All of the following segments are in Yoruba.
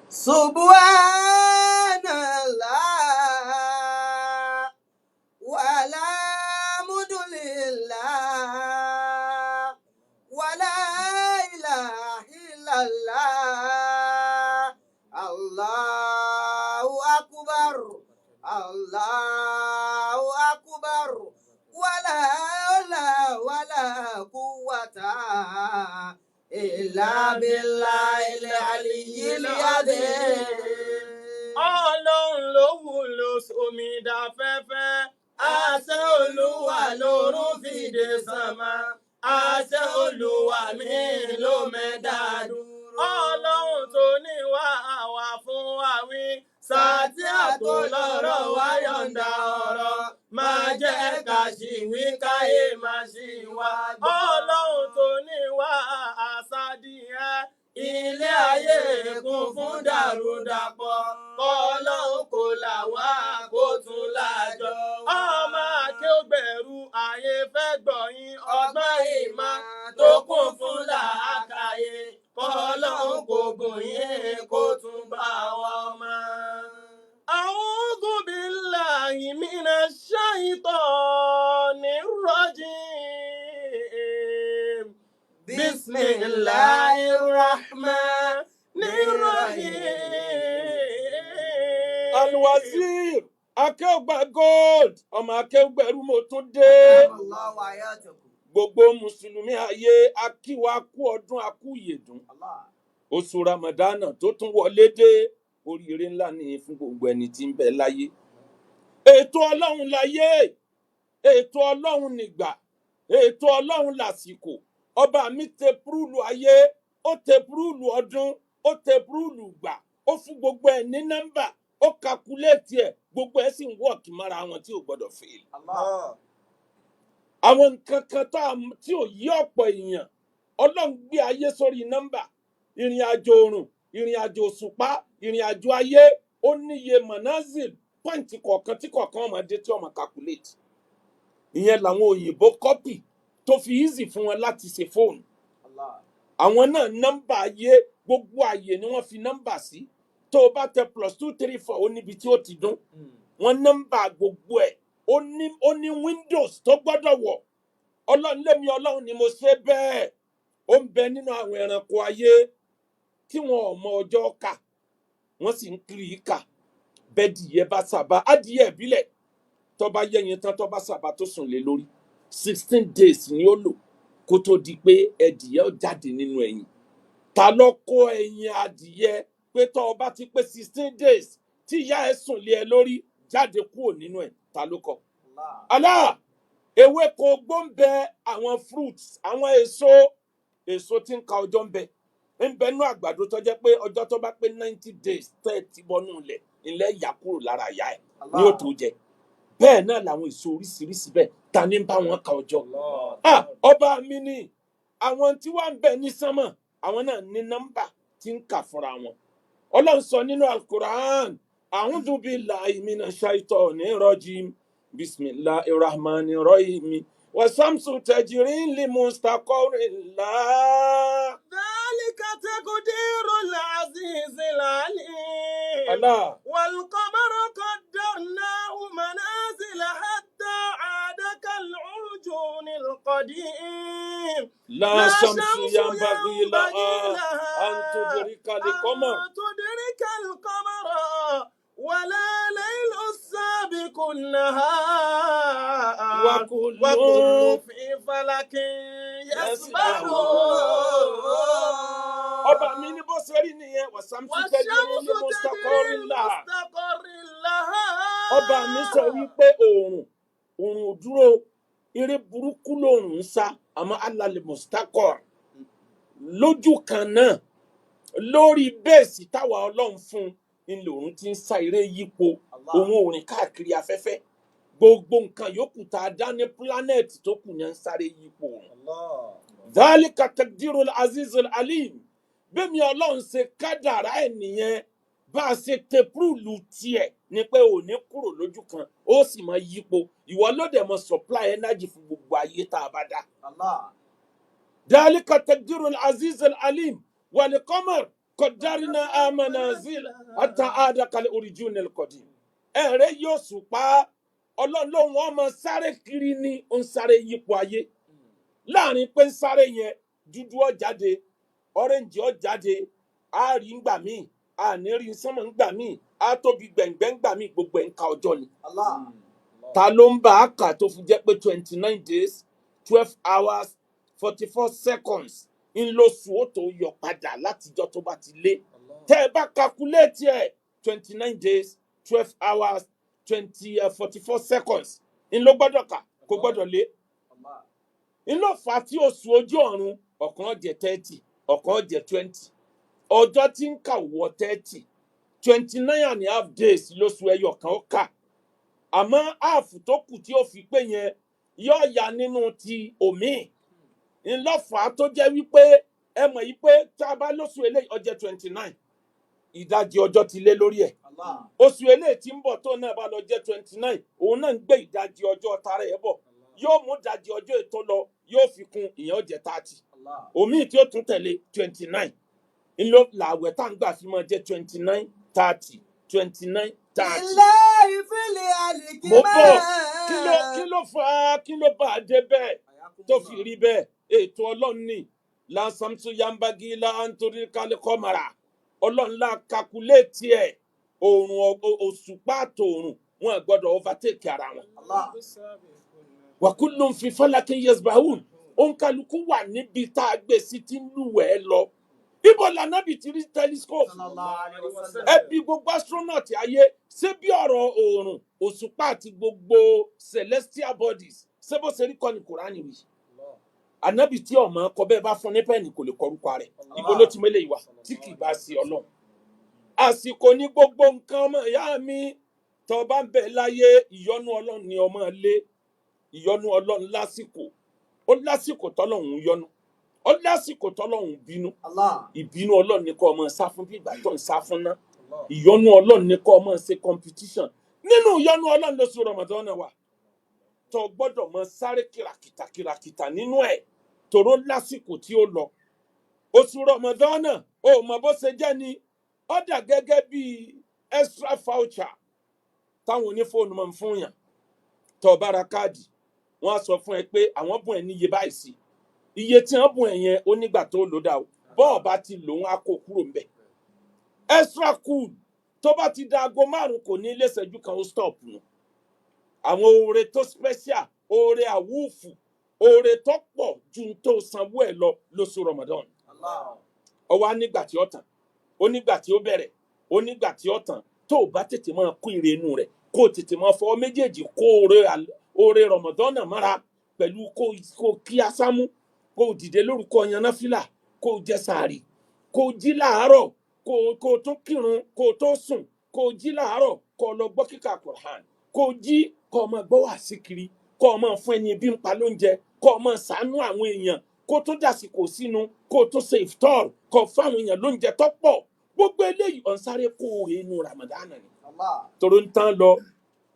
Subhanallah walhamdulillah wala ilaha illallah Allahu akbar Allahu akbar wala hawla wala quwwata illa billahil aliyyil azim. Ọlọ́run ló wúlò omi dáfẹ́fẹ́. Àṣẹ Olúwa lọ́run fìdè sánmọ̀. Àṣẹ Olúwa mi ló mẹ́dá dúró. Ọlọ́run tó ní wá àwa fún wa wí. Sátí àtò lọ́rọ̀ wá yọ̀ǹda ọ̀rọ̀. Máa jẹ́ ká ṣì wí káyé máa ṣì wá. Ọlọ́run tó ní wá àṣàdìyẹ. Ilé ayé kún fún dàrúdàpọ̀. Ọlọ́run kò là wá kó tún lájọ. Ọmọ akéwògbẹ̀rù ayé fẹ́ gbọ̀yìn ọgbọ́n ìmọ̀ tó kún fún làákàyè. Ọlọ́run kò gùn yín kó tún bá wa mọ́. A'udhu billahi minash shaitanir rajim. Bismillahir rahmanir rahim. Al-Wazir akéwògbà gold ọmọ akéwògbẹ̀rù mo tún dé. Gbogbo mùsùlùmí ayé akíwa kú ọdún akú ìyèdún. Oṣù Ramadana tó tún wọlé dé oríire ńlá ni fún gbogbo ẹni tí ń bẹ láyé. Ètò Ọlọ́run láyé, ètò Ọlọ́run nìgbà, ètò Ọlọ́run lásìkò. Ọba mi tẹ púrúlù ayé, ó tẹ púrúlù ọdún, ó tẹ púrúlù gbà, ó fún gbogbo ẹ̀ ní nọ́mbà, ó kakuléètì ẹ̀, gbogbo ẹ̀ sì ń wọ̀kì mọ́ra wọn tí ò gbọ́dọ̀ fail. Àwọn nǹkan kan tí ò yí ọ̀pọ̀ èèyàn, Ọlọ́run gbé ayé sórí nọ́mbà. Ìrìn àjò oòrùn, ìrìn àjò òṣùpá, ìrìn àjò ayé, ó níye manazil, pọ́ǹtì kọ̀ọ̀kan tí kọ̀ọ̀kan ọmọdé tí ọmọ calculate. Ìyẹn làwọn òyìnbó kọ́pì tó fi easy fún wọn láti ṣe fóònù. Àwọn náà nọ́mbà ayé gbogbo àyè ni wọ́n fi nọ́mbà sí. Tó o bá tẹ +234 ó níbi tí ó ti dún. Wọ́n nọ́mbà gbogbo ẹ̀. Ó ní windows tó gbọ́dọ̀ wọ̀. Ọlọ́run lémi Ọlọ́run ni mo ṣe bẹ́ẹ̀. Ó ń bẹ nínú àwọn ẹranko ayé tí wọn ò mọ ọjọ́ kà. Wọ́n sì ń kiri kà. Bẹ́ẹ̀dìyẹ bá sábà adìyẹ ìbílẹ̀ tó bá yẹyin tán tó bá sábà tó sùn lé lórí. 16 days ni ó lò kó tó di pé ẹdìyẹ ó jáde nínú ẹyin. Ta ló kó ẹyin adìyẹ pé tó o bá ti pé 16 days tí ìyá ẹ sùn lé ẹ lórí jáde kúrò nínú ẹ ta ló kọ. Allah ewéko gbóǹbẹ àwọn fruits àwọn èso tí ń ka ọjọ́ ń bẹ nú àgbàdo tó jẹ́ pé ọjọ́ tó bá pé 90 days 30 bọ́nú ilẹ̀ yà kúrò lára ìyá ẹ̀ ní ó tó jẹ. Bẹ́ẹ̀ náà làwọn èso oríṣiríṣi bẹ́ẹ̀ ta ní bá wọn ka ọjọ́. Ọba mi ni àwọn tí wọ́n ń bẹ ní sánmọ̀ àwọn náà ní nọ́mbà tí ń kà fúnra wọn. Ọlọ́run sọ nínú Al-Qur'an a'udhu billahi minash shaitonir rajim bismillahir rahmanir rahim wa shamsu tajri li mustaqarrin laha. Dhalika taqdirul azizil alim. Allah. Wal qamara qaddarnahu manazila hatta 'ada kal'urjunil qadim. La shamsu yanbaghi laha an tudrika al-qamar. ولا ليل السابق النهار وكل في فلك يسبحون. Ọba mi ní bó ṣe rí nìyẹn wàsàmùsù tẹ́jú ní mustaqarrillah. Ọba mi sọ wípé oòrùn ò dúró eré burúkú lòòrùn ń sá àmọ́ alálẹ̀ mustaqar lójú kan náà lórí bẹ́ẹ̀sì táwa Ọlọ́run fún ilé òun ti ń sá eré yípo òun òrìn káàkiri afẹ́fẹ́ gbogbo nǹkan yòókù tá a dá ní pílánẹ̀tì tó kù ní ń sáré yípo òun. Dhalika taqdirul azizul alim bẹ́ẹ̀ mi Ọlọ́run ṣe kádàrá ẹ̀ nìyẹn bá a ṣe tepurúlù tiẹ̀ ni pé ò ní kúrò lójú kan ó sì máa yípo ìwọ ló dẹ̀ mọ supply energy fún gbogbo ayé tá a bá dá. Dhalika taqdirul azizul alim wal qamar kọ̀dárínà amanazil ata àdàkalẹ̀ orijúnil kọ̀dí. Ẹ̀rẹ́ yóò sùpá ọlọ́run lóhun ọmọ sáré kiri ní ó ń sáré yípo ayé. Láàrin pé ń sáré yẹn dúdú ó jáde, ọ́rẹ́ǹjì ó jáde, á rí ńgbà míì, á ní rí sánmọ̀ ńgbà míì, á tóbi gbẹ̀ngbẹ́ ńgbà míì, gbogbo ẹ̀ ń ka ọjọ́ ni. Ta ló ń bá a kà tó fi jẹ́ pé 29 days 12 hours 44 seconds ń lóṣù ó tó yọ padà látijọ́ tó bá ti lé. Tẹ́ ẹ bá calculate ẹ̀ 29 days 12 hours 44 seconds ń ló gbọ́dọ̀ kà kó gbọ́dọ̀ lé. Ń ló fà á tí oṣù ojú ọ̀run ọ̀kan jẹ́ 30 ọ̀kan jẹ́ 20 ọjọ́ tí ń kà wọ 30 29.5 days lóṣù ẹyọ kan ó kà. Àmọ́ áàfù tó kù tí ó fi pé yẹn yóò ya nínú ti òmíì. Ńlọ́fà tó jẹ́ wípé ẹ mọ̀ yí pé tá a bá lóṣù eléyìí ọjọ́ 29 ìdajì ọjọ́ ti lé lórí ẹ̀. Oṣù eléyìí tí ń bọ̀ tó náà bá lọ jẹ́ 29 òun náà ń gbé ìdajì ọjọ́ tara ẹ̀ bọ̀. Yóò mú ìdajì ọjọ́ ètò lọ yóò fi kún ìyẹn ó jẹ́ 30. Òmíì tí ó tún tẹ̀lé 29 ńlọ làwẹ̀ tá à ń gbà fi máa jẹ́ 29 30 29 30. ilé ìfìlẹ̀ àlìkí Mo bọ̀ máa. kí ló fà á kí ló bá a dé bẹ́ẹ̀ tó fi rí bẹ́ẹ̀ ètò ọlọ́run ni lásàmùsù yambagi la antori kálíkọ́mara ọlọ́run la kakuléètì ẹ̀ òòrùn òṣùpá àtòòrùn wọn gbọ́dọ̀ overtake ara wọn. Wàkúlùm fi falakin yasbahun òǹkàlùkù wà níbi tá a gbé sí tí ń lúwẹ̀ẹ́ lọ. Ibo lànàbì ti rí telescope. Ẹbí gbogbo astronaut ayé ṣé bí ọ̀rọ̀ oòrùn òṣùpá àti gbogbo celestial bodies ṣé bó ṣe rí kọ́ ni Kùránì wí. Ànábì tí ọmọ kọ bẹ́ẹ̀ bá fún ní pẹ́ẹ́nì kò lè kọrúkọ rẹ̀. Ibo ló ti mélé ìwà tí kì í bá sí Ọlọ́run. Àsìkò ní gbogbo nǹkan ọmọ ìyá mi tó bá ń bẹ láyé ìyọ́nú Ọlọ́run ni ọmọ lé. Ìyọ́nú Ọlọ́run lásìkò ó lásìkò tọ́lọ́run yọ́nú ó lásìkò tọ́lọ́run bínú. Ìbínú Ọlọ́run ni kó ọmọ sá fún bí ìgbà tó ń sá fún ná. Ìyọ́nú Ọlọ́run ni kó ọmọ ṣe competition. Nínú ìyọ́nú Ọlọ́run lóṣù Ramadan náà wà. Tó gbọ́dọ̀ mọ sáré kìràkìtà nínú ẹ̀ tòró lásìkò tí ó lọ. Oṣù Ramadan náà ó mọ bó ṣe jẹ́ ni ó dà gẹ́gẹ́ bí extra voucher táwọn onífóònù máa ń fún yàn. Tó bá ra káàdì wọ́n á sọ fún ẹ pé àwọn bùn ẹ níye báyìí sí. Iye tí wọ́n bùn ẹ yẹn ó nígbà tó lò dá o bọ́ọ̀ bá ti lò wọ́n á kó kúrò ńbẹ̀. Extra cool tó bá ti da aago 5 kò ní ilé ìṣẹ́jú kan ó stop nù. Àwọn oore tó special oore àwùfù oore tó pọ̀ ju tó sanwó ẹ̀ lọ lóṣù Ramadan. Ó wá nígbà tí ó tàn ó nígbà tí ó bẹ̀rẹ̀ ó nígbà tí ó tàn tó o bá tètè máa kó ire inú rẹ̀ kó o tètè máa fọwọ́ méjèèjì kó oore Ramadan náà mára pẹ̀lú kó kí asámú kó o dìde lórúkọ yanáfìlà kó o jẹ sàárì kó o jí láàárọ̀ kó o tún kírun kó o tó sùn kó o jí láàárọ̀ kó o lọ gbọ́ kíkà Qur'an kó o jí kó o máa gbọ́ wàásí kiri kó o máa fún ẹni ebi ń pa lóúnjẹ kó o máa ṣàánú àwọn èèyàn kó o tó dàsìkò sínú kó o tó ṣe iftar kó o fáwọn èèyàn lóúnjẹ tó pọ̀ gbogbo eléyìí ọ̀n sáré kó o rè inú Ramadan ni. Toro ń tán lọ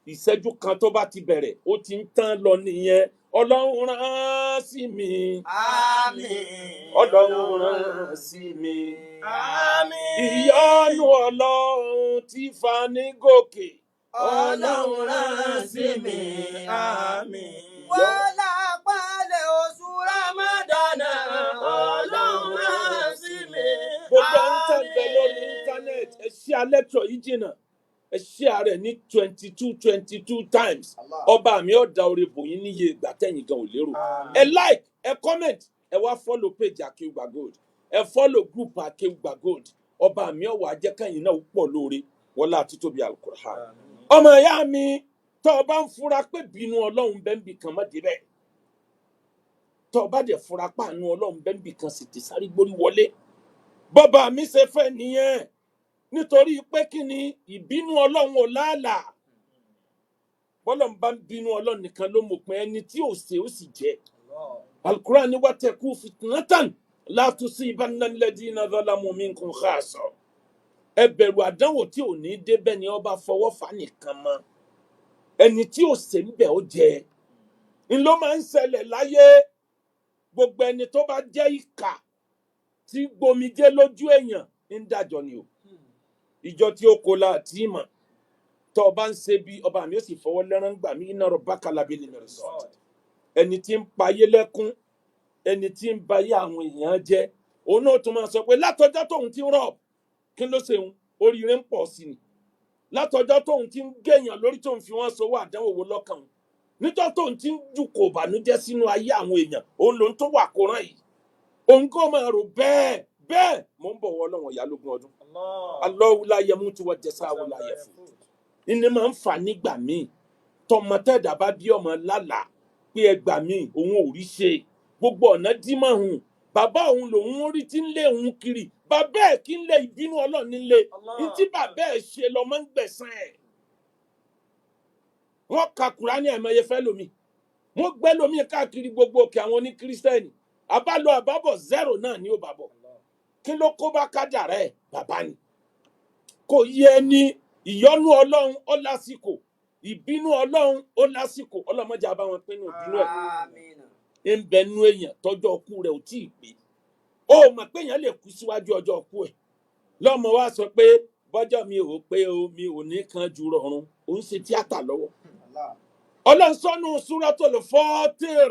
ìṣẹ́jú kan tó bá ti bẹ̀rẹ̀ ó ti ń tán lọ nìyẹn. Ọlọ́run rán sí mi. Àmín. Ọlọ́run rán sí mi. Àmín. Ìyọ́nú Ọlọ́run tí fani gòkè. Ọlọ́run rán sí mi. Àmín. Wọ́lá pálẹ̀ oṣù Ramadana. Ọlọ́run rán sí mi. Gbogbo ń tẹ̀lé lórí íńtánẹ́ẹ̀tì ẹ ṣí alẹ́tọ̀ yìí jìnnà ẹ ṣí ààrẹ ní 22 times. Ọba mi ó da oore bò yín níye ìgbà tẹ̀yìn gan ò lérò. Ẹ like ẹ comment ẹ wá follow page Akeugba Gold ẹ follow group Akeugba Gold. Ọba mi ó wá jẹ́ kẹ́yìn náà pọ̀ lóore wọlá títóbi Al-Qur'an. Ọmọ ìyá mi tó o bá ń fura pé bínú Ọlọ́run bẹ́ẹ̀ ń bì kan má débẹ̀ tó o bá dẹ̀ fura pàánú Ọlọ́run bẹ́ẹ̀ ń bì kan sì ti sáré gbórí wọlé. Bọ́ba mi ṣe fẹ́ nìyẹn nítorí pé kí ni ìbínú Ọlọ́run ò láàlà. Bọ́lọ́run bá ń bínú Ọlọ́run nìkan ló mọ̀ pé ẹni tí ò ṣe ó sì jẹ́. Al-Qur'an ni wattaqu fitnatan la tusibanna alladhina zalamu minkum khassa. Ẹ bẹ̀rù àdánwò tí ò ní débẹ̀ ni ọba fọwọ́ fà nìkan mọ́. Ẹni tí ò ṣe ń bẹ̀ ó jẹ́. Ń ló máa ń ṣẹlẹ̀ láyé gbogbo ẹni tó bá jẹ́ ìkà tí gbomijé lójú èèyàn ń dájọ́ ni o ìjọ tí ó kó la tí mọ̀ tó bá ń ṣe bí ọba mi ó sì fọwọ́ lẹ́rán gbà mí iná rọ̀ bákàlà bí lèmi rẹ̀ sọ ẹni tí ń payé lẹ́kún ẹni tí ń bayé àwọn èèyàn jẹ́ òun náà tún máa sọ pé látọjọ́ tóun ti ń rọ̀ kí ló ṣe òun oríire ń pọ̀ sí ni látọjọ́ tóun ti ń gẹ̀yàn lórí tóun fi wọ́n sọ wà àdánwò wo lọ́kàn òun níjọ́ tóun ti ń ju kò bànújẹ́ sínú ayé àwọn èèyàn òun lòun tó wà kóran yìí òun kò máa rò bẹ́ẹ̀ bẹ́ẹ̀ mò ń bọ̀ wọ́ ọlọ́wọ̀n ìyá lógún ọdún Allahu la yamutu wa jasaahu la yafut ní máa ń fà nígbà míì tọmọtẹ́dà bá bí ọmọ lálàá pé ẹgbà míì òun ò rí ṣe gbogbo ọ̀nà dímọ̀ òun bàbá òun lòun rí tí ń lé òun kiri bàbá ẹ̀ kí ń lé ìbínú Ọlọ́run nílé ní tí bàbá ẹ̀ ṣe lọ́mọ ń gbẹ̀san ẹ̀ wọ́n ka Kùránì àìmọye fẹ́ lómi wọ́n gbé lómi káàkiri gbogbo òkè àwọn oní kírísítẹ́nì àbálọ àbábọ̀ zero náà ni ó bàbọ̀ kí ló kó bá kádàrá ẹ̀ bàbá ni kò yẹ ní ìyọ́nú Ọlọ́run ó lásìkò ìbínú Ọlọ́run ó lásìkò ọlọ́mọdé àbá wọn pinnu ìbínú ẹ̀ ń bẹ nú èèyàn tọ́jọ́ ọkú rẹ̀ ò tí ì pé ó mọ̀ pé èèyàn lè kú síwájú ọjọ́ ọkú ẹ̀ lọ́mọ wa sọ pé bọ́jọ́ mi ò pé o mi ò ní kan ju rọrùn òun ṣe tíátà lọ́wọ́ Ọlọ́run sọ́nù Suratul Fatir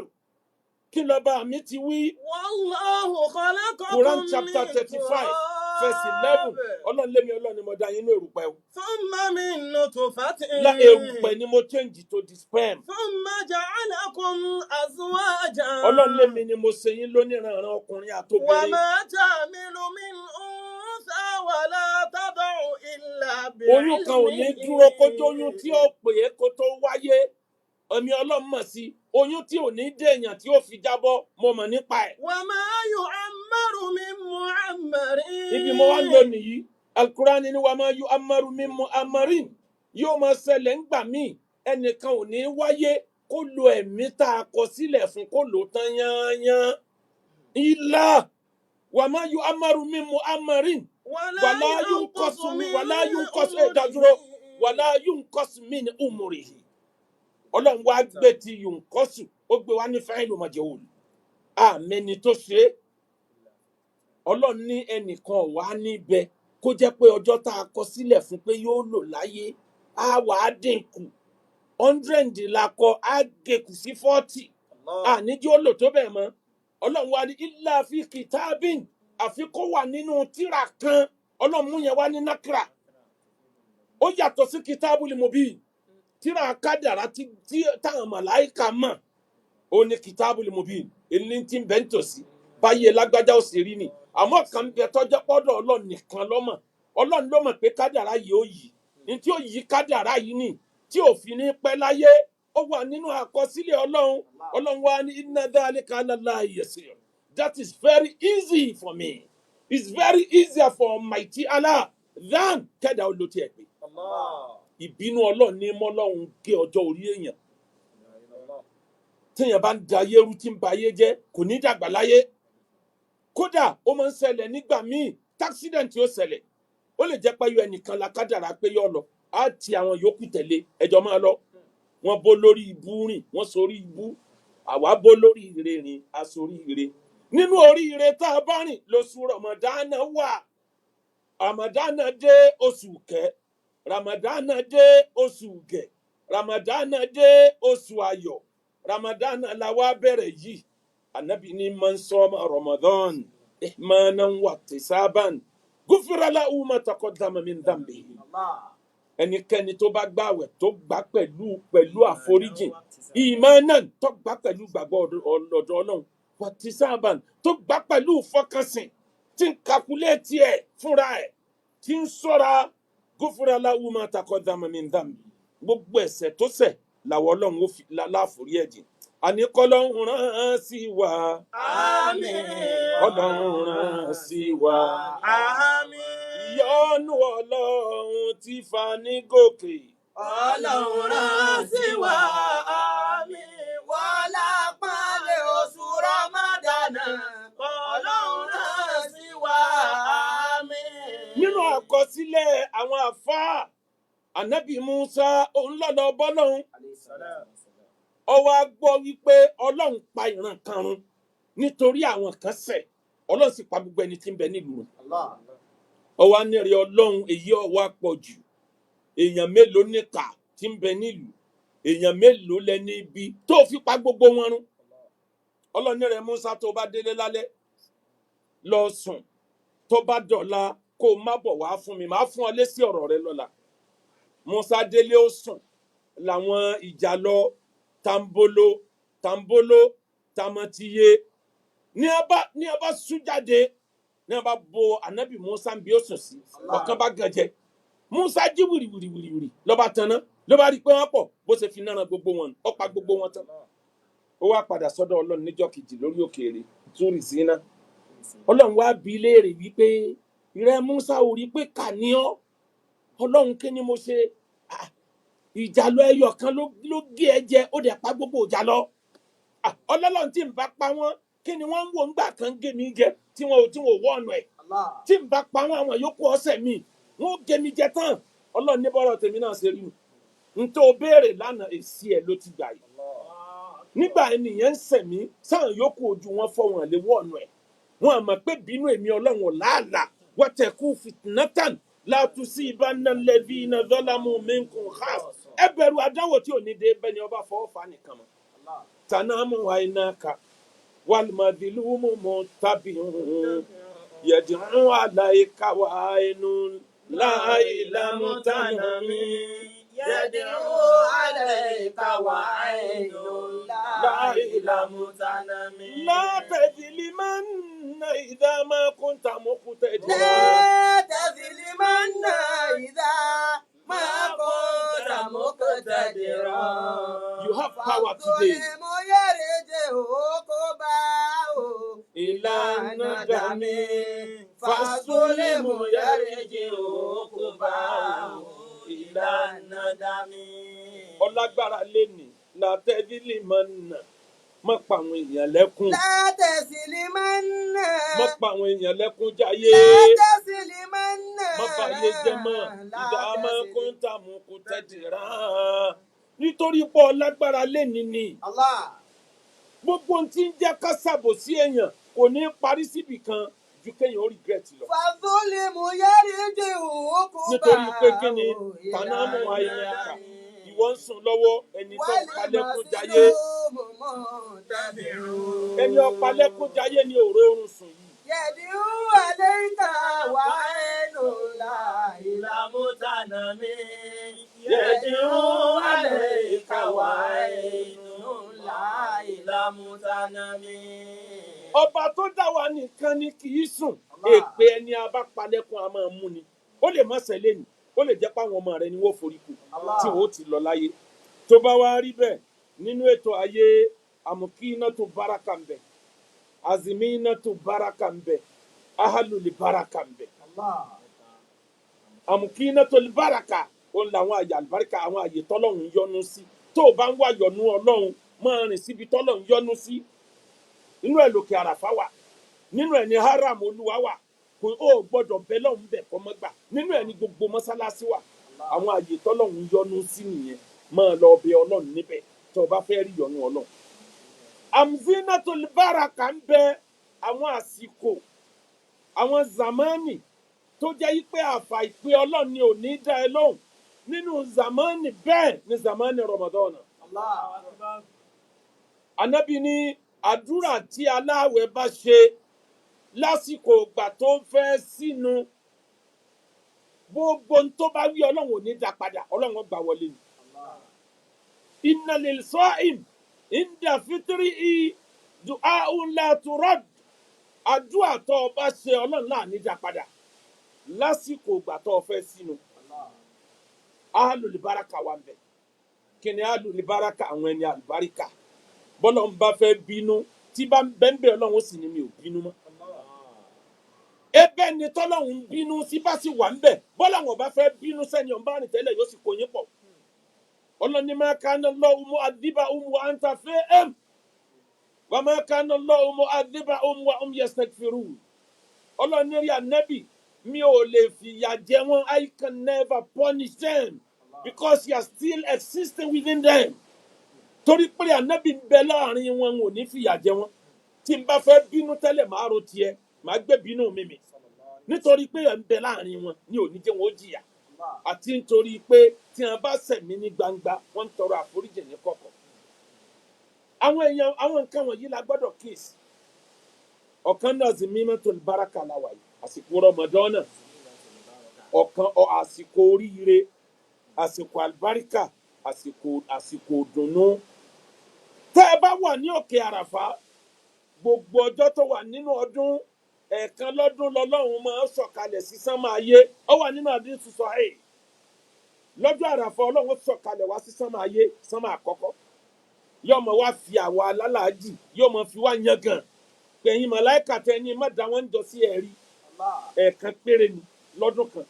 kí lọ́ba mi ti wí. Wallahu khalaqakum Quran chapter 35 verse 11 Ọlọ́run lémi Ọlọ́run ni mo dá yín ní erùpẹ̀ o. Thumma min nutfatin. La erùpẹ̀ ni mo change to the sperm. Thumma ja'alakum azwajan. Ọlọ́run lémi ni mo ṣe yín lóníranran ọkùnrin àtobìnrin. Wa ma ta'milu min untha wa la tad'u illa bi'ilmihi. Oyún kan ò ní dúró kó tó oyún tí ó pè é kó tó wáyé. Ẹ̀mí Ọlọ́run mọ̀ sí oyún tí ò ní dé èèyàn tí ó fi jábọ́ mo mọ̀ nípa ẹ̀. Wa ma yu'ammaru min mu'ammarin. Ibi mo wá ń lò nìyí Al-Qur'ani ni wa ma yu'ammaru min mu'ammarin yóò máa ṣẹlẹ̀ ńgbà míì ẹnìkan ò ní wáyé kó lo ẹ̀mí tá a kọ sílẹ̀ fún kó lò tán yányán ilá wa ma yu'ammaru min mu'ammarin wala yunqasu ẹ̀dádúró wala yunqasu min umrihi. Ọlọ́run wá gbé ti yunqasu ó gbé wá ní fa'ilu majhul àmẹ́ni tó ṣe é Ọlọ́run ní ẹnìkan wà níbẹ̀ kó jẹ́ pé ọjọ́ tá a kọ sílẹ̀ fún pé yóò lò láyé á wà á dínkù 100 la kọ á gẹ̀kù sí 40 àníjí ó lò tó bẹ̀ mọ́ Ọlọ́run wá ní illa fi kitabin àfi kó wà nínú tírà kan Ọlọ́run mú yẹn wá ní nákìrà ó yàtọ̀ sí kitabul mubin tírà kádàrá tí táwọn màláìka mọ̀ ó ní kitabul mubin èyí tí ń bẹ́ ń tòsí báyé lágbájá ó sì rí ni àmọ́ kan bẹ tọ́jọ́ pọ́dọ̀ Ọlọ́run nìkan lọ́mọ̀ Ọlọ́run ló mọ̀ pé kádàrá yìí ó yí ní tí ó yí kádàrá yìí ni tí ò fi ní pẹ́ láyé ó wà nínú àkọsílẹ̀ Ọlọ́run wá ní inna dhalika ala Allahi yasir that is very easy for me it's very easier for Almighty Allah than kẹ́dà ó ló tiẹ̀ pé ìbínú Ọlọ́run ní mọ́lọ́run gé ọjọ́ orí èèyàn téèyàn bá ń da ayé rú tí ń ba ayé jẹ́ kò ní dàgbà láyé kódà ó máa ń ṣẹlẹ̀ nígbà míì táksídẹ̀ǹtì ó ṣẹlẹ̀ ó lè jẹ́ pẹ́yọ ẹnìkan la kádàrá pé yọ lọ á ti àwọn yòókù tẹ̀lé ẹjọ́ máa lọ wọ́n bó lórí ibú rìn wọ́n sorí ibú àwa bó lórí ire rìn a sorí ire nínú orí ire tá a bá rìn lóṣù Ramadana wà Ramadana dé oṣù kẹ́ Ramadana dé oṣù gẹ̀ Ramadana dé oṣù ayọ̀ Ramadana la wá bẹ̀rẹ̀ yìí Ànábì ní man soma Ramadan ihmanan wa ihtisaban gufira lahu ma taqaddama min dhanbihi. Ẹnikẹ́ni tó bá gbààwẹ̀ tó gbà pẹ̀lú àforíjìn imanan tó gbà pẹ̀lú gbàgbọ́ ọ̀dọ̀ Ọlọ́run wa ihtisaban tó gbà pẹ̀lú fọkànsìn tí ń kakuléètì ẹ̀ fúnra ẹ̀ tí ń ṣọ́ra gufira lahu ma taqaddama min dhanbihi gbogbo ẹ̀ṣẹ̀ tó ṣẹ̀ làwọn Ọlọ́run ó fi láforí ẹ̀jìn àní kọ́lọ́hún rán sí wa. Àmín. Kọ́lọ́hún rán sí wa. Àmín. Ìyọ́nú Ọlọ́run tí fani gòkè. Ọlọ́run rán sí wa. Àmín. Wọlá pálẹ̀ oṣù Ramadana. Ọlọ́run rán sí wa. Àmín. Nínú àkọsílẹ̀ àwọn àfáà Ànábì Musa òun lọ́lọ́ bọ́lọ́hún. Ó wá gbọ́ wípé Ọlọ́run pa ìran kan run nítorí àwọn kan ṣẹ̀ Ọlọ́run sì pa gbogbo ẹni tí ń bẹ nílùú rẹ̀ ọwọ́ anírè ọlọ́run èyí ọwọ́ pọ̀ jù èèyàn mélòó níkà tí ń bẹ nílùú èèyàn mélòó lẹni ibi tó fi pa gbogbo wọn run ọlọ́run rẹ̀ Musa tó bá délé lálẹ́ lọ sùn tó bá dọ̀la kó o má bọ̀ wá fún mi màá fún ọ lésì ọ̀rọ̀ rẹ lọ́la Musa délé ó sùn làwọn ìjà lọ tambolo tambolo tamatiye ní a bá sún jáde ní a bá bo anabi Musa bí ó sùn sí ọ̀kan bá gànjẹ Musa jí wìrìwìrìwìrì lọ́ba tanná ló bá rí i pé wọ́n pọ̀ bó ṣe fi náà gbogbo wọn ó pa gbogbo wọn tán ó wá padà sọ́dọ̀ ọlọ́run níjọ́ kejì lórí òkèèrè túrì síná ọlọ́run wá bi léèrè wípé ìrẹ Musa ò rí pé kà ní ọ ọlọ́run kí ni mo ṣe ìjàlọ ẹyọ kan ló gé ẹ jẹ ó dẹ̀ pa gbogbo ìjàlọ ọlọ́run tí ń bá pa wọ́n kí ni wọ́n ń wò ńgbà kan gé mi jẹ tí wọn ò wọ́ ọ̀nà ẹ̀ tí ń bá pa wọ́n àwọn yòókù ọ̀sẹ̀ mi wọ́n gé mi jẹ tán ọlọ́run ní bọ́rọ̀ tèmi náà ṣe rí n tó béèrè lánàá èsì ẹ̀ ló ti gbà yìí nígbà ènìyàn ń sẹ̀mí sáà yòókù ojú wọn fọ́ wọn lè wọ́ ọ̀nà ẹ̀ wọn àmọ́ pé bínú èmi ọlọ́run làálàá wọ́tẹ̀kù fìtínátàn látúnṣí ìbánilẹ́bí iná dọ́làmù minkum khas ẹ bẹ̀rù àdánwò tí ò ní dé bẹ́ẹ̀ ni ọba fọwọ́ fa nìkan mọ́ tanamu àìnáka wàlùmọ̀dìlúmù mọ̀tàbíhùn yẹ̀dìrún àlàyéka wà ẹnu láìlámù tánàmí يدعو عليك وعين لا متنمي لا تظلمن إذا ما كنت مقتدرا لا تظلمن إذا ما كنت مقتدرا You have power today. إلى الندم فالظلم يرجع قباه إلى الندم. Ọlágbára lẹ́nìí látẹ́dílì máa ń nà má pa àwọn èèyàn lẹ́kún. látẹ̀sílì máa ń nà. má pa àwọn èèyàn lẹ́kún jayé. látẹ̀sílì máa ń nà. má bà ayé jẹ́ mọ́ ìdá máa ń kóńtà mú kó tẹ̀dí rán. nítorí pé ọlágbára lẹ́nìí ni. Allah. gbogbo ohun tí ń jẹ́ ká ṣàbòsí èèyàn kò ní parí síbì kan ju kéèyàn ó regret lọ. fàzúlìmù yẹ́rì dì òkú bá. nítorí pé kí ni tànámù àyíká ìwọ ń sùn lọ́wọ́ ẹni tó ń palẹ́kún jayé ẹni ọ̀pálẹ́kún jayé ni òró oorun sùn yìí. yẹ̀dí wà lẹ́yìnká wà ẹnu là ìlàmú tànà mi. yẹ̀dí wà lẹ́yìnká wà ẹnu là ìlàmú tànà mi. ọba tó dá wa nìkan ni kì í sùn èpè ẹni a bá palẹ́kún a máa mú ni ó lè má ṣẹlẹ̀ ni ó lè jẹ́ pé àwọn ọmọ rẹ ni wọ́n forí kù tí wọ́n ti lọ láyé tó bá wá rí bẹ́ẹ̀ nínú ètò ayé amukina tó baraka ń bẹ azimina tó baraka ń bẹ ahaluli baraka ń bẹ amukina tó baraka òun làwọn àyè àlùbáríkà àwọn àyè tọ́lọ́run yọ́nú sí tó o bá ń wá yọ́nú ọlọ́run máa rìn síbi tọ́lọ́run yọ́nú sí inú ẹ̀ lòkè àràfá wà nínú ẹ̀ ní haram olúwa wà kò ó gbọ́dọ̀ bẹ lọ́hùn bẹ̀ kọ́ mọ́ gbà nínú ẹ̀ ní gbogbo mọ́sálásí wà àwọn àyè tọ́lọ́hún yọ́nú sí nìyẹn máa lọ bẹ ọlọ́run níbẹ̀ tó o bá fẹ́ rí yọ́nú ọlọ́run. amzinatul baraka ń bẹ àwọn àsìkò àwọn zamani tó jẹ́ pé àfà ìpè ọlọ́run ni ò ní dá ẹ lóhùn nínú zamani bẹ́ẹ̀ ni zamani Ramadan. Ànábì ní àdúrà tí aláwẹ̀ bá ṣe lásìkò ìgbà tó fẹ́ sínú gbogbo tó bá wí ọlọ́run ò ní dá padà ọlọ́run gbà wọlé ni. inna lil sa'im inda fitrihi du'a'un la turad àdúrà tó bá ṣe ọlọ́run náà ní dá padà lásìkò ìgbà tó fẹ́ sínú. ahlul baraka wà ńbẹ̀ kí ni ahlul baraka àwọn ẹni àlùbáríkà bọ́lọ̀ ń bá fẹ́ bínú tí bá bẹ́ẹ̀ ọlọ́run ó sì ní mi ò bínú mọ́. ebe ni tọ́lọ́run bínú sí bá sì wà ń bẹ̀ bọ́lọ́run bá fẹ́ bínú sẹ́ni ọ̀nbá rìn tẹ́lẹ̀ yóò sì kó yín pọ̀. ọlọ́ni ma kana Allahu mu'adhibahum wa anta fihim wa ma kana Allahu mu'adhibahum wa hum yastaghfirun. ọlọ́ni rí ànábì mi ò lè fìyà jẹ wọ́n I can never punish them because you are still existing within them. torí pé ànábì ń bẹ láàrin wọn ò ní fìyà jẹ wọn tí n bá fẹ́ bínú tẹ́lẹ̀ máa ro tiẹ̀ máa gbé bínú mi. nítorí pé ẹ̀ ń bẹ láàrin wọn ní òní jẹ́ wọn ó jìyà àti nítorí pé tí wọn bá ṣẹ̀mí ní gbangba wọ́n ń tọrọ àforíjì ní kọ̀kọ̀. àwọn èèyàn àwọn nǹkan wọ̀nyí la gbọ́dọ̀ kíyèsí. ọ̀kan náà sì mímọ́ tó báràkà la wà yìí àsìkò Ramadan náà ọ̀kan àsìkò oríire àsìkò àlùbáríkà àsìkò ìdùnnú. tẹ́ ẹ bá wà ní òkè àràfá gbogbo ọjọ́ tó wà nínú ọdún ẹ̀ẹ̀kan lọ́dún lọ́lọ́run máa ń sọ̀kalẹ̀ sí sánmà ayé. ó wà nínú àdínsù sahih lọ́jọ́ àràfá ọlọ́run sọ̀kalẹ̀ wá sí sánmà ayé sánmà àkọ́kọ́ yóò máa wá fi àwa alálàájì yóò máa fi wá yangàn pẹ̀yìn màláìkà tẹ́ni má dá wọn jọ sí ẹ̀rí ẹ̀ẹ̀kan péré ni lọ́dún kan.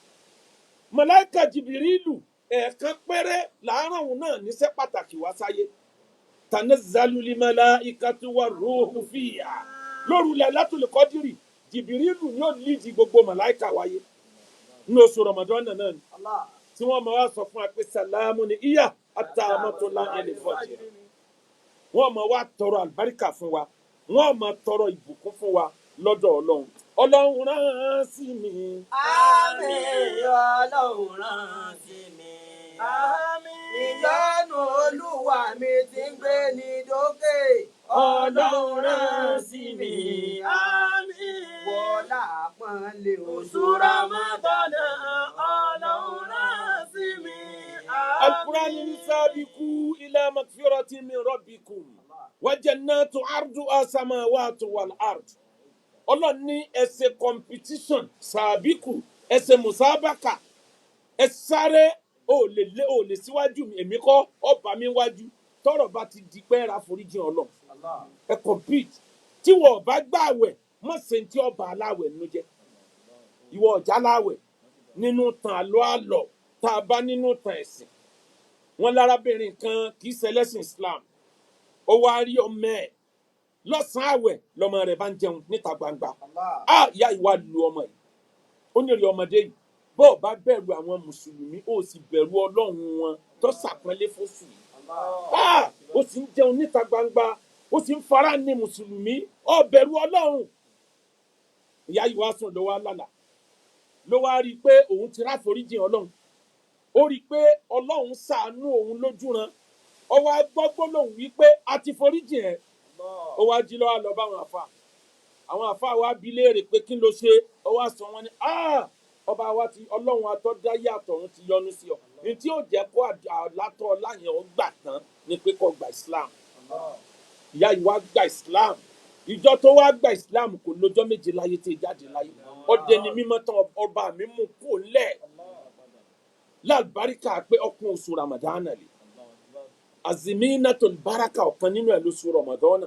màláìkà jìbìrìlù ẹ̀ẹ̀kan péré làárọ̀ òun náà níṣẹ́ pàtàkì wá sáyé. tanazzalul malaikatu warruhu fiha lóru Lailatul Qadri jìbìrìlù ni ó lídì gbogbo màláìkà wáyé ní oṣù Ramadan náà ni tí wọ́n máa wá sọ fún wa pé sàlámù ni ìyá àtàmọ́tòlá ẹlẹ́fọ́jì wọ́n máa wá tọrọ àlùbáríkà fún wa wọ́n máa tọrọ ìbùkún fún wa lọ́dọ̀ ọlọ́run. ọlọ́run rán sí mi. Àmín Ọlọ́run rán sí mi. Ìyọ́nú Olúwa mi ti ń gbé ní dókè. Ọlọ́run rán sí mi. Wọlá pọ́nlé oṣù Ramadan. Ọlọ́run rán sí mi. Al-Qur'an ní sábìkú ila magfiratin min rabbikum wa jannatu arduha samawatu wal ard. ọlọ́run ní ẹ ṣe competition sàbíkù ẹ ṣe musabaka ẹ sáré ó lè síwájú mi èmi kọ́ ọba mi wájú tọ́rọ̀ bá ti di pé ra foríjì ọlọ́run ẹ compete tí wọ́n bá gbààwẹ̀ mọ̀ ṣe tí ọba aláwẹ̀ nínú jẹ́ ìwọ ọ̀já láwẹ̀ nínú tàn àlọ́ tá a bá nínú tàn ẹ̀sìn wọn lárábìnrin kan kì í ṣẹlẹ́sìn Islam ó wá rí ọmọ ẹ̀ lọ́sàn-án àwẹ̀ lọ́mọ rẹ̀ bá ń jẹun níta gbangba ìyá ìwà lu ọmọ yìí ó ní rí ọmọdé yìí bó o bá bẹ̀rù àwọn mùsùlùmí ó sì bẹ̀rù ọlọ́run wọn tó ṣàpọ́nlé fóṣù yìí ó sì ń jẹun níta gbangba ó sì ń fara ní mùsùlùmí ó bẹ̀rù ọlọ́run. ìyá yìí wá sùn ló wá lálàá ló wá rí i pé òun ti ráforíjì ọlọ́run ó rí i pé ọlọ́run ṣàánú òun lójúran ó wá gbọ́ gbólóhùn wípé a ti foríjì ẹ̀ ó wá jí lọ́wọ́ lọ bá àwọn àfa wa bi léèrè pé kí ló ṣe ó wá sọ wọn ni ọba wa ti ọlọ́run atọ́dáyé àtọ̀run ti yọ́nú sí ọ ní tí ó jẹ́ kó àlátọ́ láyẹn ó gbà tán ni pé kó gba Islam. ìyá yìí wá gba Islam ìjọ tó wá gba Islam kò lọ́jọ́ méje láyé tí jáde láyé ọdẹ ni mímọ́ tán ọba mi mú kó lẹ̀ lálùbáríkà pé ọkùn oṣù Ramadan lè aziminatul baraka ọ̀kan nínú ẹ̀ lóṣù Ramadan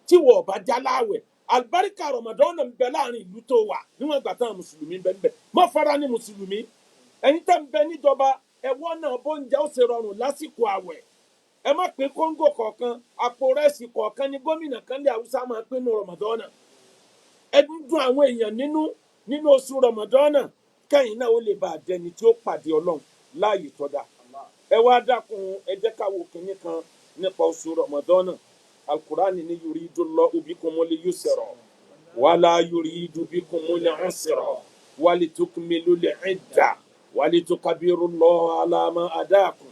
tí wọ́n bá já láwẹ̀ àlùbáríkà Ramadan ń bẹ láàrin ìlú tó wà níwọ̀n ìgbà táwọn mùsùlùmí ń bẹ ń bẹ mọ́ fara ní mùsùlùmí ẹ̀yin tẹ́ ń bẹ níjọba ẹ̀wọ́n náà bóúnjẹ ó ṣe rọrùn lásìkò àwẹ̀ ẹ má pín kóńgò kọ̀ọ̀kan àpò rẹ́sì kọ̀ọ̀kan ní gómìnà kan lé Haúsá máa pín ní Ramadan ẹ dún àwọn èèyàn nínú oṣù Ramadan kẹ́yìn náà ó lè bá àdẹni tí ó pàdé Ọlọ́run láàyè tọ́da. ẹ wá dákun ẹ jẹ́ ká wo kinní kan nípa oṣù Ramadan Al-Qur'ani ní yuridullahu bikumul yusra wala yuridu bikumul usra walitukmilul idda walitukabbirullaha ala ma hadakum.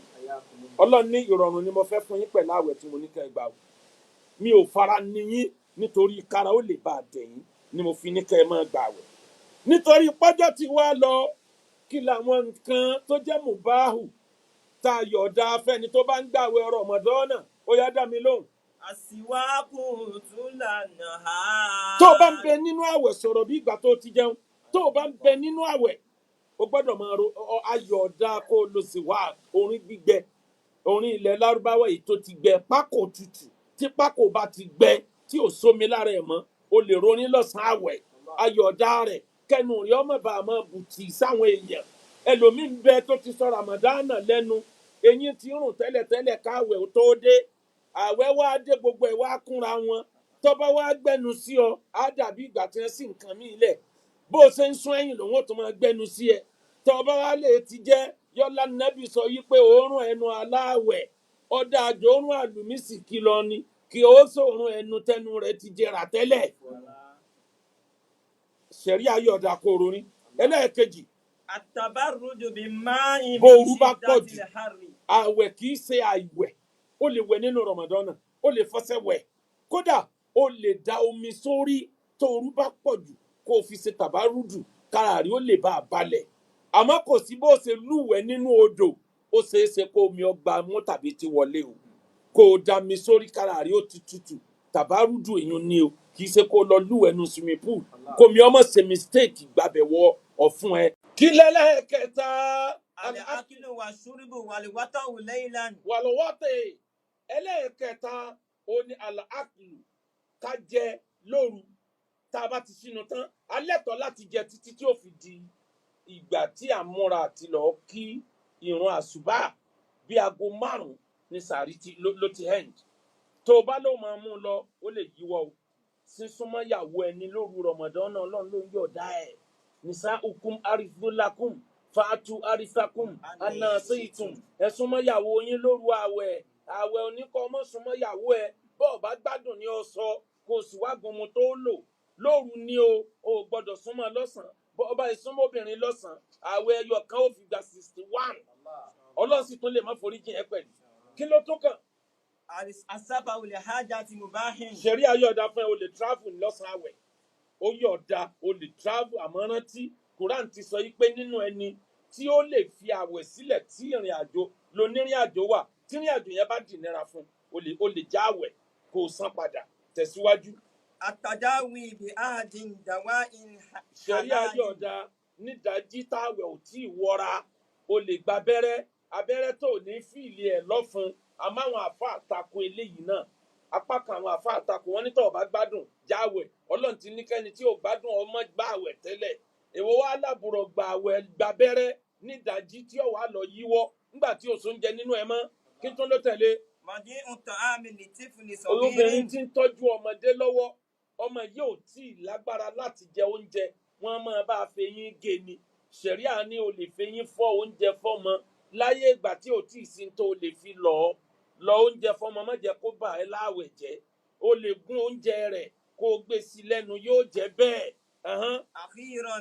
Ọlọ́run ní ìrọ̀rùn ni mo fẹ́ fún yín pẹ̀lú àwẹ̀ tí mo ní kẹ́ ẹ gbà wò mi ò fara ní yín nítorí kára ó lè bá a dẹ̀yìn ni mo fi ní kẹ́ ẹ máa gbà wẹ̀ nítorí pọ́jọ́ ti wá lọ kí làwọn nǹkan tó jẹ́ mùbáhù tá a yọ̀ọ̀dá fẹ́ni tó bá ń gbàwẹ̀ Ramadan ó yá dá mi lóhùn. Àsìwákù tún lànà á. tó o bá ń bẹ nínú àwẹ̀ sọ̀rọ̀ bí ìgbà tó ti jẹun tó o bá ń bẹ nínú àwẹ̀ o gbọ́dọ̀ máa ro ayọ̀ọ̀dá kó o lọ sí wá orin gbígbẹ orin ilẹ̀ lárúbáwá yìí tó ti gbẹ pákó tutù tí pákó bá ti gbẹ tí ò sómi lára ẹ̀ mọ́ o lè ronin lọ́sàn-án àwẹ̀ ayọ̀ọ̀dá rẹ̀ kẹnu rí ọmọ bá a máa bùtì sáwọn èèyàn ẹlòmíín bẹ tó ti sọ Ramadan lẹ́nu eyín ti rùn tẹ́lẹ̀tẹ́lẹ̀ káwẹ̀ tó dé àwẹ̀ wá dé gbogbo ẹ̀ wá kúnra wọn tọ́ba wá gbẹnu sí ọ á dàbí ìgbà tí wọ́n sì nǹkan mí lẹ̀ bó o ṣe ń sún ẹ̀yìn lòun ò tó máa gbẹnu sí ẹ tọ́ba wá lè ti jẹ́ yọlá nẹ́bí sọ yí pé òórùn ẹnu aláwẹ̀ ọ̀dà àjò òórùn àlùmísì kí lọ ni kí o sòórùn ẹnu tẹnu rẹ̀ ti jẹrà tẹ́lẹ̀ ṣẹ̀rí ayọ̀dà kòrò ní ẹlẹ́ẹ̀kejì التبرد بالماء من bóoru bá pọ̀ شدة jù الحر. àwẹ̀ kì í ṣe àìwẹ̀ ó lè wẹ̀ nínú Ramadan ó lè fọṣẹ wẹ̀ kódà ó lè da omi sórí tóoru bá pọ̀ jù kó o fi ṣe tàbárùdù kára rí ó lè bá a balẹ̀ àmọ́ kò sí bó ṣe lúwẹ̀ nínú odò ó ṣeé ṣe kó omi ọgbà mú tàbí ti wọlé o kó o da mi sórí kára rí ó ti tutù tàbárùdù èèyàn ni o kì í ṣe kó o lọ lúwẹ̀ nínú swimming pool kó mi ọmọ ṣe mistake gbàbẹ̀ wọ ọ̀fun ẹ. kí lẹ́lẹ́kẹta الأكل والشرب والوطأ ليلا. wàlọ́wọ́tẹ̀ ẹlẹ́ẹ̀kẹta ó ní àlàákùlù ká jẹ lóru tá a bá ti sínú tán alẹ́tọ̀ láti jẹ títí tí ó fi di ìgbà tí à ń múra àti lọ́ọ́ kí ìrun àsùbá bí aago 5 ní sàárì ló ti end tó o bá ló máa mú un lọ ó lè yíwọ́ o sísúnmọ́ yàwó ẹni lóru Ramadan náà Ọlọ́run ló ń yọ̀ọ̀dá ẹ̀ nisaukum arithulakum fàátù arisakum anasitum ẹ súnmọ́ yàwó yín lóru àwẹ̀ oníkọ́ ọmọ súnmọ́ yàwó ẹ bọ́ọ̀ bá gbádùn ní ọsọ kò sì wá gbọmọ tó lò lóru ni o gbọ́dọ̀ súnmọ́ lọ́sàn bọ́ọ̀ bá ìsúnmọ́ obìnrin lọ́sàn àwẹ̀ ẹyọ kan ó fi gba 61 Ọlọ́run sì tún lè má foríjì ẹ pẹ̀lú kí ló tó kàn. السفر لحاجة مباح. ṣẹ̀rí ayọ̀dá fún ẹ o lè travel lọ́sàn àwẹ̀ ó yọ̀ọ̀da o lè travel àmọ́ rántí Quran ti sọ yí pé nínú ẹni tí ó lè fi àwẹ̀ sílẹ̀ tí ìrìn àjò lónírìn àjò wà tí ìrìn àjò yẹn bá dìnnira fún o lè já àwẹ̀ kó o san padà tẹ̀síwájú. التداوي بأحد دواء ṣẹ̀rí ayọ̀dá nídàájí táwẹ̀ ò tí ì wọra o lè gba abẹ́rẹ́ tó ní fìlì ẹ̀ lọ́fun àmọ́ àwọn àfa àtakò eléyìí náà apá kan àwọn àfa àtakò wọn ní tó bá gbádùn jáwẹ̀ Ọlọ́run ti ní kẹ́ni tí ò gbádùn ọmọ gbà àwẹ̀ tẹ́lẹ̀ èwo wá lábùrọ̀ gbà àwẹ̀ gbàbẹ́rẹ́ nídàájí tí ó wà lọ yíwọ́ nígbà tí ò sóúnjẹ nínú ẹ mọ́ kí tún ló tẹ̀lé. مضيء الطعام لطفل صغير. olóbìnrin tí ń tọ́jú ọmọdé lọ́wọ́ ọmọ yìí ò tí ì lágbára láti jẹ oúnjẹ wọn máa bá a fẹyín gé ni ṣẹ̀ríà ní o lè fẹyín fọ́ oúnjẹ fọ́mọ láyé ìgbà tí ò tí ì sí tó o lè fi lọ oúnjẹ fọ́mọ má jẹ́ kó bà ẹ́ láàwẹ̀ jẹ́ o lè gún oúnjẹ rẹ̀ kó o gbé sí lẹ́nu yóò jẹ́ bẹ́ẹ̀. أخيرا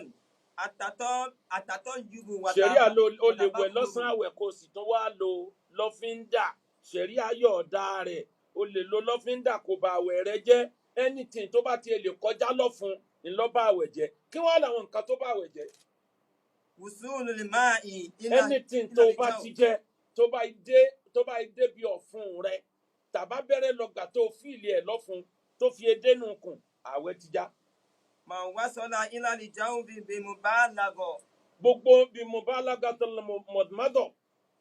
التطيب ṣẹ̀ríà o lè wẹ̀ lọ́sàn-án àwẹ̀ kó o sì tún wá lo lọ́fíńdà ṣẹ̀ríà yọ̀ọ̀dá rẹ̀ o lè lo lọ́fíńdà kó ba àwẹ̀ rẹ jẹ́ anything tó bá tiẹ̀ lè kọjá lọ́fun ńlọ́ba àwẹ̀ jẹ́ kí wọ́n làwọn nǹkan tó bá àwẹ̀ jẹ́. وصول الماء anything tó bá ti jẹ tó bá dé bí ọ̀fun rẹ tàbá bẹ̀rẹ̀ lọ́gà tó fìlì ẹ̀ lọ́fun tó fi edé nù kùn àwẹ̀ ti já. ما وصل إلى الجوف بمبالغة. gbogbo bí mubalaga tó lọ mọ̀dùmọ́dọ̀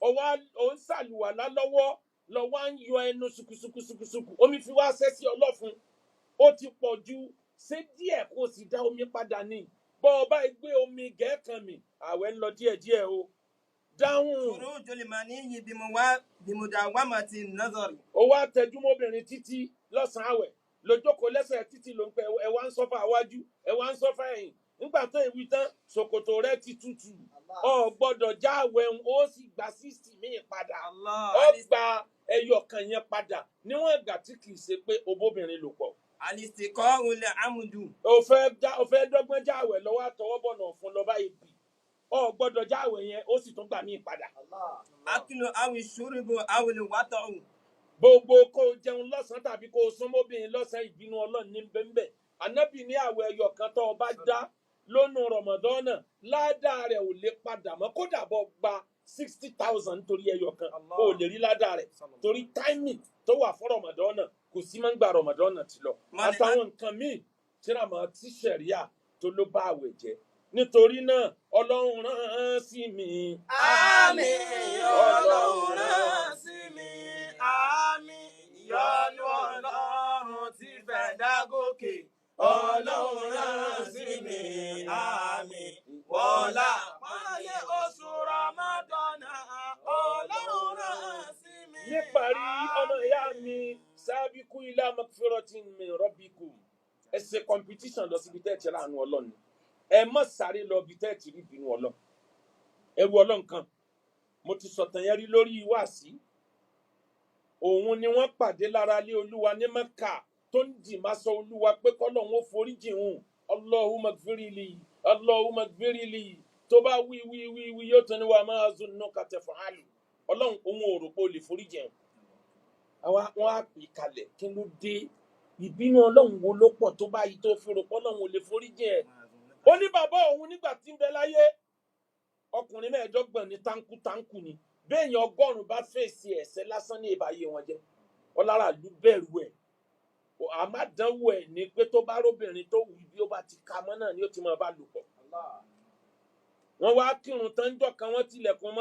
ó ń ṣàlùwàlá lọ́wọ́ ń yọ ẹnu ṣùkùṣùkùṣùkù omi fi wá ṣẹ́ sí ọlọ́fun ó ti pọ̀ ju ṣé díẹ̀ kó o sì dá omi padà ní bọ́ ọ bá gbé omi gẹ̀ẹ́kan mi àwẹ̀ ń lọ díẹ̀díẹ̀ o. dáhùn. خروج المني بمداومة النظر. ó wá tẹjúmọ́bìnrin títí lọ́sàn-án àwẹ̀ lójókòó lẹ́sẹ̀ títí ló ń pẹ́ ẹ wá ń sọ́fà wájú ẹ wá ń sọ́fà ẹ̀yìn nígbà tó ìwí tán ṣòkòtò rẹ ti tutù ọ gbọ́dọ̀ já àwẹ̀ ń ó sì gba 60 míì padà ọ gba ẹyọ kan yẹn padà níwọ̀n ìgbà tí kì í ṣe pé obóbìnrin lò pọ̀. الاستقاء العمد. ó fẹ́ dọ́gbọ́n já àwẹ̀ lọ́wọ́ àtọwọ́bọ̀nà fún lọ́ba ìbí ọ gbọ́dọ̀ já àwẹ̀ yẹn ó sì tún gbà míì padà. أكل أو الشرب أو الوطأ. gbogbo kó o jẹun lọ́sàn-án tàbí kó o súnmọ́bìnrin lọ́sàn-án ìbínú Ọlọ́run ní bẹ́ńbẹ́ ànábì ní àwẹ̀ ẹyọ kan tó o bá dá lónú Ramadan ládàá rẹ̀ ò lè padà mọ́ kódà bọ́ gba 60,000 nítorí ẹyọ kan o lè rí ládàá rẹ̀ torí timing tó wà fún Ramadan kò sí máa ń gba Ramadan ti lọ àtàwọn nǹkan míì tí ràmọ́ tí ṣẹ̀ríà tó ló bá àwẹ̀ jẹ́ nítorí náà Ọlọ́run rán sí mi. àmín. Ọlọ́run rán sí mi. àmín. Ìyọ́nú Ọlọ́run ti fẹ́ dá gòkè. Ọlọ́run rán sí mi. àmín. Wọlá pálẹ̀ oṣù Ramadana. Ọlọ́run rán sí mi. níparí ọmọ ìyá mi sábìkú ilá magfiratin min rabbikum ẹ ṣe competition lọ síbi tẹ́ẹ̀ tí ra àánú Ọlọ́run ẹ má sáré lọ bí tẹ́ẹ̀ tí rí ìbínú Ọlọ́run ẹrú Ọlọ́run kan mo ti sọ̀tàn yẹn rí lórí wáàsí òun ni wọ́n pàdé lára lé Olúwa ní Mẹ́kà tó ń dì má sọ Olúwa pé kọ́lọ́hún ó foríjì hùn Allahumma gfirli Allahumma gbérìlì tó bá wí yóò tún ní wa máa zun nù kàtẹ́ fàálù ọlọ́run òun ò rò pé o lè forí jẹun wọn á pè kalẹ̀ kí ló dé ìbínú ọlọ́run wo ló pọ̀ tó báyìí tó fi rò pé ọlọ́run ò lè forí jẹ ó ní bàbá òun nígbà tí ń bẹ láyé ọkùnrin mẹ́ẹ̀ẹ́dọ́gbọ̀n ní táǹkù ni béèyàn 100 bá fèsì ẹ̀ṣẹ̀ lásán ní ìbáyé wọn jẹ́ ọláràlú bẹ̀rù ẹ̀ àmàdánwò ẹ̀ ní pé tó bá róbìnrin tó wù bí ó bá ti ka mọ́ náà ni ó ti máa bá lò pọ̀ wọ́n wá kírun tán jọ́ kan wọ́n tilẹ̀kùn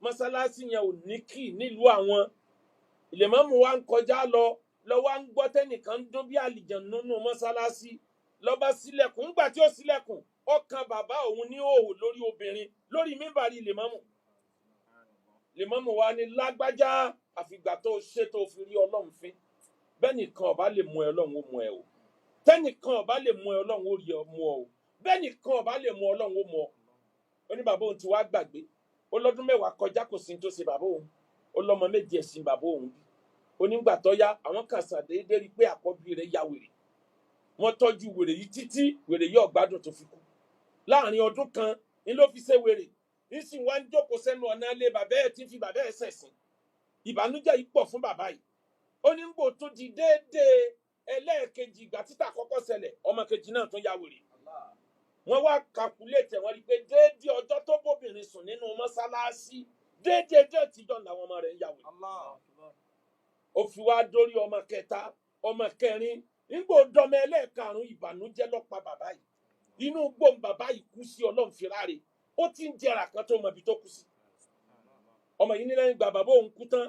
mọ́sálásí yẹn ò ní kì nílùú àwọn ìlèmọ́mù wa ń kọjá lọ wá ń gbọ́ tẹ́nìkan ń dún bí àlìjànnú nínú mọ́sálásí ló bá ṣílẹ̀kùn ńgbà tí ó ṣílẹ̀kùn ọkàn bàbá òun ní òhò lórí obìnrin lórí mímbàrí ìlèmọ́mù wa ní lágbájá àfìgbà tó ṣe tó fi rí ọlọ́run fín bẹ́nìkan ọba lè mú ẹ ọlọ́run ó mú ẹ o tẹ́nìkan ọba lè mú ẹ ọlọ́run ó rí ọ mú ọ o bẹ́nìkan ọba lè mú ọlọ́run ó mú ọ ó ní bàbá òun ti wá gbàgbé ó lọ́dún 10 kọjá kò sí tó ṣe bàbá òun ó lọ́mọ 7 ẹ̀sìn bàbá òun bí onígbà tó yá àwọn kan ṣàdédé rí pé àkọ́bí rẹ̀ ya wèrè wọ́n tọ́jú wèrè yìí títí wèrè yìí ọ̀gbádùn tó fi kú láàrin ọdún kan ní ló fi ṣe wèrè nísìn wá ń jókòó sẹ́nu ọ̀nà ilé bàbá ẹ̀ tí fi bàbá ẹ̀ ṣẹ̀sìn ìbànújẹ́ yìí pọ̀ fún bàbá yìí ó ní gbò tó di déédéé ẹlẹ́ẹ̀kejì ìgbà títà kọ́kọ́ ṣẹlẹ̀ ọmọ kejì náà tún ya wèrè wọ́n wá kàkúlẹ̀tẹ̀ wọ́n rí pé déédéé ọjọ́ tó bóbìnrin sùn nínú mọ́sálásí déédéé tíjọ́ làwọn ọmọ rẹ̀ ń ya wèrè ó fi wá dórí ọmọ kẹta ọmọ kẹrin nígbò dọmọ ẹlẹ́ẹ̀karùn ìbànújẹ́ ló pa bàbá yìí inú gbòm bàbá yìí kú sí ọlọ́run fi ráre ó ti ń jẹrà kan tó mọ ibi tó kú sí ọmọ yìí ní lẹ́yìn ìgbà bàbá òun kú tán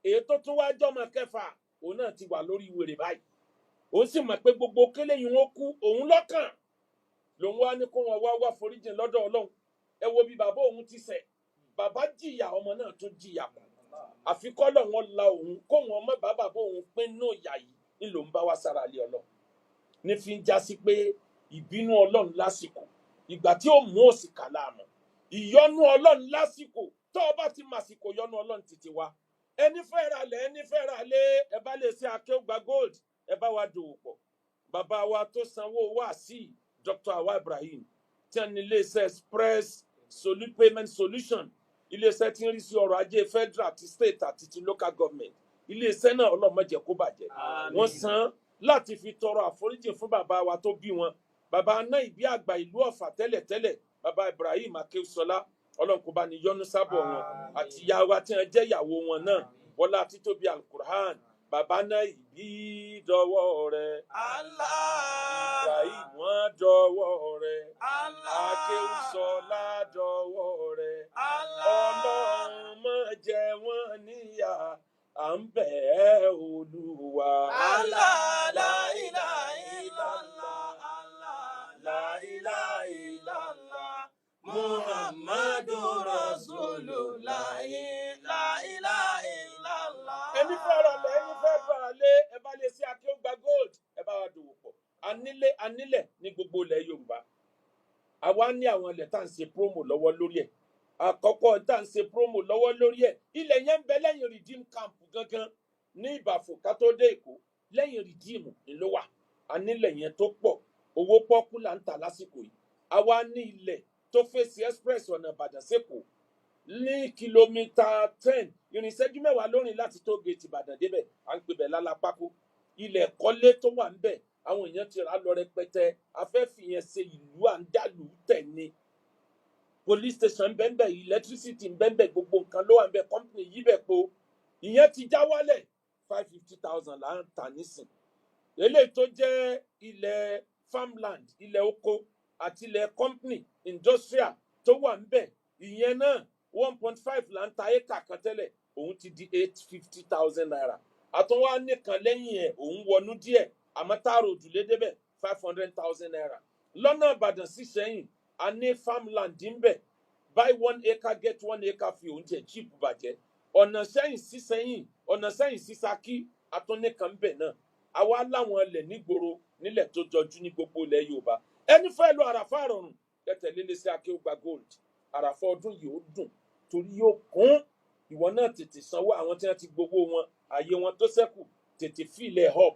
èyí tó tún wá jọmọ kẹfà òun náà ti wà lórí wèrè báyìí òun sì mọ̀ pé gbogbo kélé yìí wọ́n kú òun lọ́kàn lòun wá ní kó wọn wá foríjìn lọ́dọ̀ ọlọ́run ẹ wo bí bàbá òun ti ṣẹ̀ bàbá jìyà ọmọ náà tún jìyà pọ̀ àfi kọ́lọ̀ wọn la òun kó wọn mọ́ bàbá òun pé náà yà yìí ní lòun bá wá sára lé ọlọ́run ní fi ń já sí pé ìbínú ọlọ́run lásìkò ìgbà tí ó mú òsìkà láàmú ìyọ́nú ọlọ́run lásìkò tó o bá ti màsìkò yọ́nú ọlọ́run títí wá ẹni fẹ́ ra lé ẹ bá lè ṣe Akéwùgbà Gold ẹ bá wa dòwò pọ̀ bàbá wa tó sanwó wá sí Dr. Awa Ibrahim tí wọ́n ní iléeṣẹ́ Express Payment Solution iléeṣẹ́ tí ń rí sí ọrọ̀ ajé federal àti state àti ti local government iléeṣẹ́ náà ọlọ́mọ jẹ́ kó bàjẹ́ wọ́n san láti fi tọrọ àforíjì fún bàbá wa tó bí wọn bàbá náà ìbí àgbà ìlú Ọ̀fà tẹ́lẹ̀tẹ́lẹ̀ bàbá Ibrahim Akéwùsọlá ọlọ́run kó bá ní yọ́nú sábọ̀ wọn àti ìyá wa tí wọ́n jẹ́ ìyàwó wọn náà wọlá títóbi alukur'an bàbá náà ìbí dọwọ́ rẹ̀ Ibrahim wọn dọwọ́ rẹ̀ Akéwùsọlá dọwọ́ rẹ̀ ọlọ́run má jẹ wọ́n níyà à ń bẹ̀ ẹ́ Olúwa. Allah, la ilaha illallah, Allah, la ilaha illallah, Muhammadu Rasulullah, la ilaha illallah. Ẹni fẹ́ ra lẹ̀ ẹni fẹ́ bá lé ẹ bá lè ṣe Akéwùgbà Gold ẹ bá wa dòwò pọ̀ anílẹ̀ ní gbogbo ilẹ̀ Yorùbá àwa ní àwọn ilẹ̀ tá à ń ṣe promo lọ́wọ́ lórí ẹ̀ àkọ́kọ́ tá à ń ṣe promo lọ́wọ́ lórí ẹ̀ ilẹ̀ yẹn ń bẹ lẹ́yìn Redeem Camp gangan ní Ìbàfò ká tó dé Èkó lẹ́yìn Redeem ló wà anílẹ̀ yẹn tó pọ̀ owó pọ́kú là ń tà lásìkò yìí àwa ní ilẹ̀ tó fèsì express ọ̀nà Ìbàdàn sẹ́kọ̀ọ́ ní kìlómítà 10 ìrìnsẹ́jú 10 lórin láti tó gèètì Ìbàdàn débẹ̀ à ń pè bẹ̀ lálápákó ilẹ̀ kọ́lé tó wà ń bẹ̀ àwọn èèyàn ti rà lọ rẹpẹtẹ afẹ́fì yẹn ṣe ìlú à ń dàlú tẹ̀ ni police station bẹ́ẹ̀ electricity bẹ́ẹ̀ gbogbo nǹkan ló wà ń bẹ̀ company yí bẹ̀ po ìyẹn ti já wálẹ̀ 550,000 là ń tà nísìn eléyìí tó jẹ́ ilẹ̀ farmland ilẹ̀ oko àti ilẹ̀ company industrial tó wà ń bẹ̀ ìyẹn náà 1.5 là ń ta éka kan tẹ́lẹ̀ òun ti di 850,000 naira àtúnwá nìkan lẹ́yìn ẹ̀ òun wọnú díẹ̀ àmọ́ táàrò òdùlé débẹ̀ 500,000 naira lọ́nà Ìbàdàn sí Ṣẹ̀yìn a ní farmland ń bẹ̀ buy 1 acre get 1 acre fi oúnjẹ cheap bàjẹ́ ọ̀nà Ṣẹ̀yìn sí Ṣẹ̀yìn ọ̀nà Ṣẹ̀yìn sí Ṣakí àtúnìkan bẹ̀ náà àwa láwọn ilẹ̀ nígboro nílẹ̀ tó jọjú ní gbogbo ilẹ̀ Yorùbá ẹni fẹ́ lọ àràfà rọrùn tẹ̀tẹ̀lé lè ṣe Akéwùgbà Gold àràfà ọdún yìí ó dùn torí yóò kún ìwọ náà tètè sanwó àwọn tí wọ́n ti gbowó wọn àyè wọn tó ṣẹ́kù tètè fìlẹ̀ up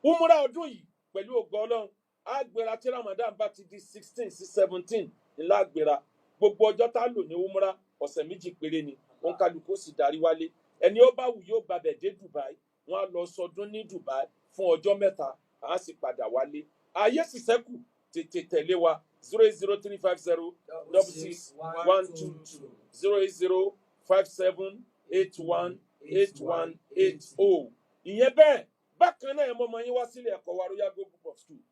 umura ọdún yìí pẹ̀lú ògo Ọlọ́run àgbèrà tí Ramadan bá ti di 16 sí 17 ńlá àgbèrà gbogbo ọjọ́ tá a lò ní umra ọ̀sẹ̀ méjì péré ni òun kálukú sì darí wálé ẹni ó bá wù yóò gbàbẹ̀ dé Dubai wọ́n á lọ sọdún ní Dubai fún ọjọ́ mẹ́ta à á sì padà wálé ààyè sì ṣẹ́kù tètè tẹ̀lé wa 08035066122 08057818180 ìyẹn bẹ́ẹ̀ bákan náà ẹ mọ́ ọmọ yín wá sílé ẹ̀kọ́ wa Royal Group of School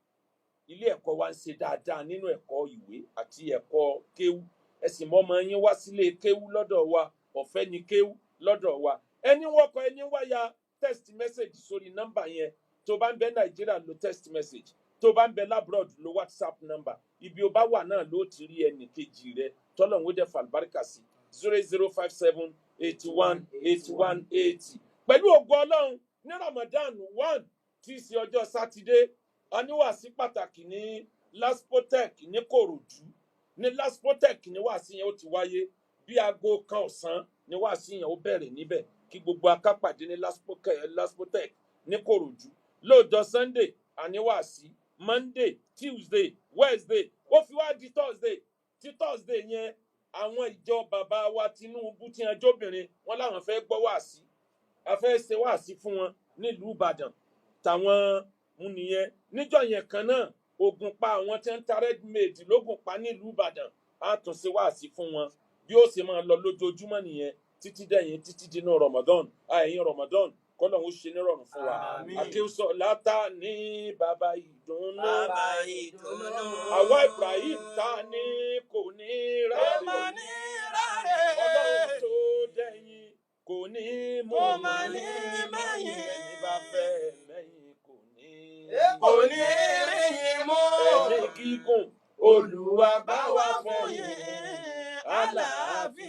ilé ẹ̀kọ́ wa ń ṣe dáadáa nínú ẹ̀kọ́ ìwé àti ẹ̀kọ́ kéwú ẹ sì mọ́ ọmọ yín wá sílé kéwú lọ́dọ̀ wa ọ̀fẹ́ ni kéwú lọ́dọ̀ wa ẹni wọkọ̀ ẹni wáyà text message sórí nọ́mbà yẹn tó bá ń bẹ Nàìjíríà lo text message tó bá ń bẹ labroad lo WhatsApp number ibi ó bá wà náà ló ti rí ẹnì kejì rẹ tọ́lọ́run ó dẹ̀ fàlùbáríkà sí 08057818180 pẹ̀lú ògo Ọlọ́run ní Ramadan 1 tí í ṣe ọjọ́ sátidé aníwàásí pàtàkì ní Laspotech ní Kòròdú ní Laspotech ní wàásí yẹn ó ti wáyé bí aago kan ọ̀sán ní wàásí yẹn ó bẹ̀rẹ̀ níbẹ̀ kí gbogbo akápàdé ní Laspotech ní Kòròdú lóòjọ́ Sunday aníwàásí Monday Tuesday Wednesday ó fi wá di Thursday tí Thursday yẹn àwọn ìjọ bàbá wa Tinubu tí wọn jóbìnrin wọn láwọn fẹ́ gbọ́ wàásí a fẹ́ ṣe wàásí fún wọn nílùú Ìbàdàn tàwọn nìyẹn níjọ́ yẹn kan náà ogun pa àwọn tí ń ta red made lógun pa nílùú Ìbàdàn á tún ṣe wàásí fún wọn bí ó ṣe máa lọ lójoojúmọ́ nìyẹn títí dẹ̀yìn títí dínú Ramadan àìyìn Ramadan kọ́lọ́hún ó ṣe nírọ̀rùn fún wa akéwùsọ látà ní bàbá ìdùnnú àwa Ibrahim ta ní kò ní rárẹ̀ Ọlọ́run tó dẹ̀yìn kò ní mú ní mẹ́yìn ẹni bá fẹ́ mẹ́yìn kò ní rí mú ẹ̀mí gígùn Olúwa bá wa fún yín àlàáfíà.